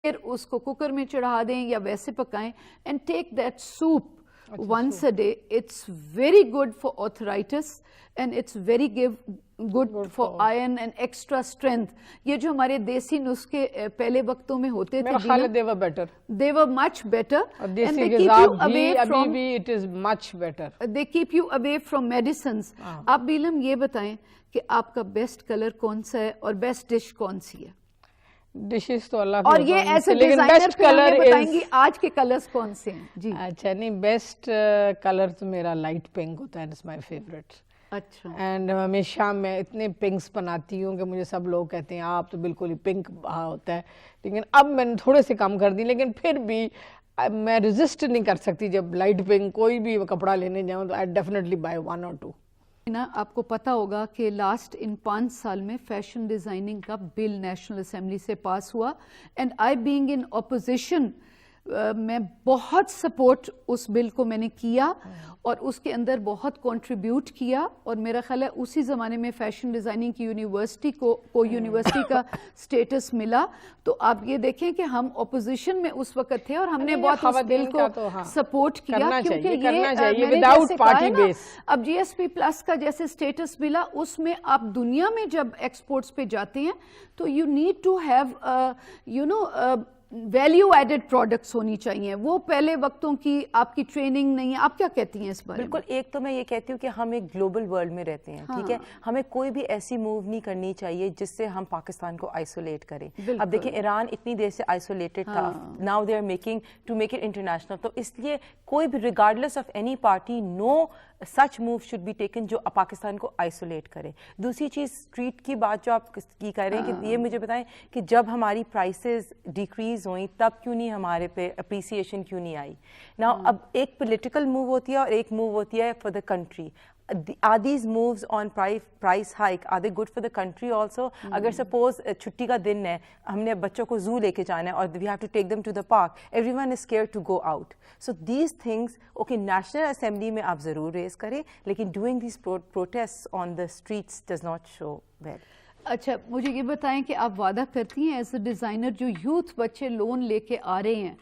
پھر اس کو کوکر میں چڑھا دیں یا ویسے پکائیں and take that soup once a day. It's very good for arthritis and it's very good for iron and extra strength. یہ جو ہمارے دیسی نسخے پہلے وقتوں میں ہوتے تھے they were better. They were much better. And they keep you away from... It is much better. They keep you away from medicines. آپ بیلم یہ بتائیں کہ آپ کا بیسٹ کلر کون سا ہے اور بیسٹ ڈش کون سی ہے؟ ڈشز تو اللہ اور یہ ایسے ڈیزائنر پہ ہمیں بتائیں گی آج کے کلرز کون سے ہیں؟ جی اچھا نہیں بیسٹ کلر تو میرا لائٹ پنک ہوتا ہے. It's my favourite. اچھا اینڈ ہمیشہ میں اتنے پنکس بناتی ہوں کہ مجھے سب لوگ کہتے ہیں آپ تو بالکل ہی پنک ہوتا ہے, لیکن اب میں نے تھوڑے سے کم کر دی, لیکن پھر بھی میں ریزسٹ نہیں کر سکتی. جب لائٹ پنک کوئی بھی کپڑا لینے جاؤں تو آئی ڈیفینیٹلی بائی 1 or 2. آپ کو پتا ہوگا کہ لاسٹ ان 5 سال میں فیشن ڈیزائننگ کا بل نیشنل اسمبلی سے پاس ہوا and I being in opposition میں بہت سپورٹ اس بل کو میں نے کیا اور اس کے اندر بہت کنٹریبیوٹ کیا, اور میرا خیال ہے اسی زمانے میں فیشن ڈیزائننگ کی یونیورسٹی کو یونیورسٹی کا سٹیٹس ملا. تو آپ یہ دیکھیں کہ ہم اپوزیشن میں اس وقت تھے اور ہم نے بہت اس بل کو سپورٹ کیا, کیونکہ اب جی ایس پی پلس کا جیسے سٹیٹس ملا اس میں آپ دنیا میں جب ایکسپورٹس پہ جاتے ہیں تو you need to have value added products ہونی چاہیے. وہ پہلے وقتوں کی آپ کی ٹریننگ نہیں ہے. آپ کیا کہتی ہیں اس بارے میں؟ بالکل. ایک تو میں یہ کہتی ہوں کہ ہم ایک گلوبل ورلڈ میں رہتے ہیں, ٹھیک ہے, ہمیں کوئی بھی ایسی موو نہیں کرنی چاہیے جس سے ہم پاکستان کو آئسولیٹ کریں. اب دیکھیں ایران اتنی دیر سے آئسولیٹڈ تھا, now they are making to make it international. تو اس لیے کوئی بھی regardless of any party no such move should be taken جو پاکستان کو آئسولیٹ کرے. دوسری چیز اسٹریٹ کی بات جو آپ کی کہہ رہے ہیں کہ یہ مجھے بتائیں کہ جب ہماری پرائسز ڈیکریز ہوئیں تب کیوں نہیں ہمارے پہ اپریسیشن کیوں نہیں آئی؟ نا اب ایک پولیٹیکل موو ہوتی ہے اور ایک موو ہوتی ہے for the country. Are these moves on price hike, are they good for the country also? اگر suppose چھٹی کا دن ہے, ہم نے بچوں کو زو لے کے جانا ہے اور we have to take them to the park, everyone is scared to go out. So these things, okay, National Assembly میں آپ ضرور ریز کریں, لیکن doing these protests on the streets does not show well. اچھا مجھے یہ بتائیں کہ آپ وعدہ کرتی ہیں ایز اے ڈیزائنر جو یوتھ بچے لون لے کے آ رہے ہیں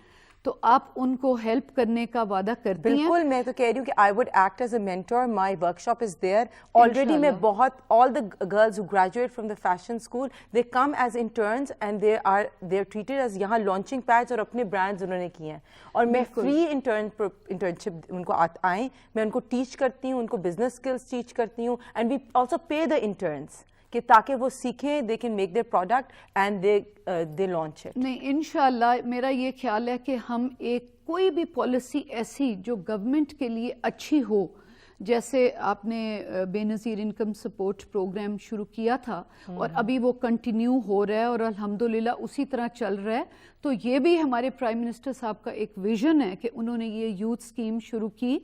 تو آپ ان کو ہیلپ کرنے کا وعدہ کرتی ہیں؟ بالکل. میں تو کہہ رہی ہوں کہ I would act as a mentor. My workshop is there. Already میں بہت all the girls who graduate from the fashion school, they come as interns and they are treated as یہاں launching pads اور اپنے brands انہوں نے کیے ہیں, اور میں free internship ان کو آئیں, میں ان کو teach کرتی ہوں, ان کو business skills teach کرتی ہوں, and we also pay the interns کہ تاکہ وہ سیکھیں, they can make their product and they launch it. نہیں انشاءاللہ میرا یہ خیال ہے کہ ہم ایک کوئی بھی پالیسی ایسی جو گورنمنٹ کے لیے اچھی ہو, جیسے آپ نے بے نظیر انکم سپورٹ پروگرام شروع کیا تھا اور ابھی وہ کنٹینیو ہو رہا ہے اور الحمدللہ اسی طرح چل رہا ہے, تو یہ بھی ہمارے پرائم منسٹر صاحب کا ایک ویژن ہے کہ انہوں نے یہ یوتھ اسکیم شروع کی,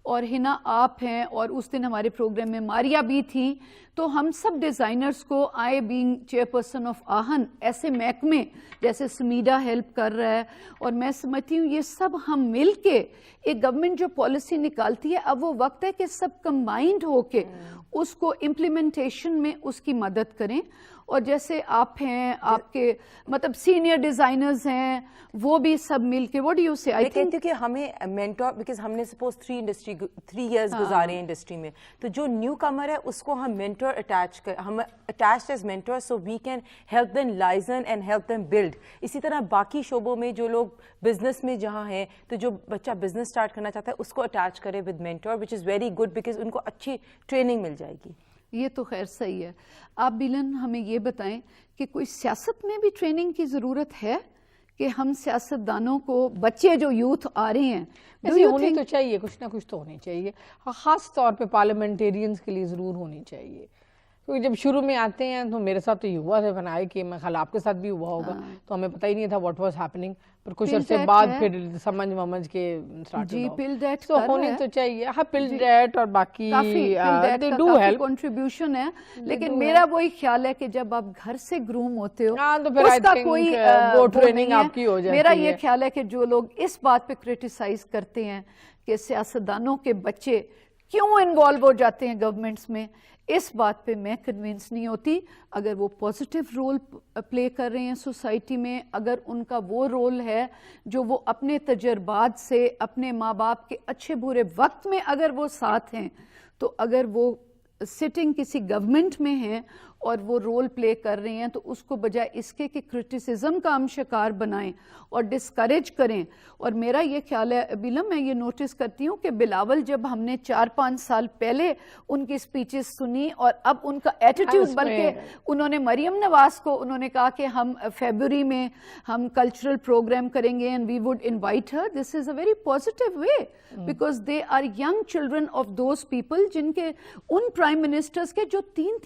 اور ہنا آپ ہیں اور اس دن ہمارے پروگرام میں ماریا بھی تھی. تو ہم سب ڈیزائنرز کو آئی بینگ چیئرپرسن آف آہن ایسے محکمے جیسے سمیڈا ہیلپ کر رہا ہے, اور میں سمجھتی ہوں یہ سب ہم مل کے ایک گورنمنٹ جو پالیسی نکالتی ہے اب وہ وقت ہے کہ سب کمبائنڈ ہو کے اس کو امپلیمنٹیشن میں اس کی مدد کریں. اور جیسے آپ ہیں, آپ کے مطلب سینئر ڈیزائنرز ہیں, وہ بھی سب مل کے what do you say? میں کہتی ہوں کہ ہمیں مینٹور, بیکاز ہم نے سپوز 3 years گزارے ہیں انڈسٹری میں, تو جو نیو کمر ہے اس کو ہم مینٹور ہم attached as mentor, so we can help them liaison and help them build. اسی طرح باقی شعبوں میں جو لوگ بزنس میں جہاں ہیں, تو جو بچہ بزنس اسٹارٹ کرنا چاہتا ہے اس کو اٹیچ کرے with mentor, which is very good because ان کو اچھی ٹریننگ مل جائے گی. یہ تو خیر صحیح ہے. آپ بیلن ہمیں یہ بتائیں کہ کوئی سیاست میں بھی ٹریننگ کی ضرورت ہے کہ ہم سیاستدانوں کو, بچے جو یوتھ آ رہے ہیں, ہونی تو چاہیے, کچھ نہ کچھ تو ہونی چاہیے, خاص طور پہ پارلیمنٹیرینز کے لیے ضرور ہونی چاہیے, کیونکہ جب شروع میں آتے ہیں تو میرے ساتھ تو یہ ہوا تھا بنائے کہ میں خیال آپ کے ساتھ بھی ہوا ہوگا, تو ہمیں پتہ ہی نہیں تھا واٹ واز ہیپننگ, پر کچھ عرصے بعد پھر سمجھ کے جی پل ڈیٹ تو ہونی تو چاہیے. ہاں پل ڈیٹ اور باقی they do help, کنٹریبیوشن ہے, لیکن میرا وہی خیال ہے کہ جب آپ گھر سے گروم ہوتے ہو اس کا کوئی وہ ٹریننگ آپ کی ہو جاتی ہے. میرا یہ خیال ہے کہ جو لوگ اس بات پہ کرٹیسائز کرتے ہیں کہ سیاستدانوں کے بچے کیوں انوالو ہو جاتے ہیں گورنمنٹس میں، اس بات پہ میں کنونس نہیں ہوتی. اگر وہ پازیٹیو رول پلے کر رہے ہیں سوسائٹی میں، اگر ان کا وہ رول ہے جو وہ اپنے تجربات سے، اپنے ماں باپ کے اچھے برے وقت میں اگر وہ ساتھ ہیں، تو اگر وہ سٹنگ کسی گورنمنٹ میں ہیں اور وہ رول پلے کر رہے ہیں، تو اس کو بجائے اس کے کہ کرٹیسزم کا ہم شکار بنائیں اور ڈسکریج کریں. اور میرا یہ خیال ہے ابیلا، میں یہ نوٹس کرتی ہوں کہ بلاول جب ہم نے 4-5 سال پہلے ان کی سپیچز سنی اور اب ان کا ایٹیٹیوڈ، بلکہ انہوں نے مریم نواز کو انہوں نے کہا کہ ہم فیبروری میں ہم کلچرل پروگرام کریں گے and we would invite her. This is a very positive way because they are young children of those people جن کے ان پرائم منسٹرز کے جو 3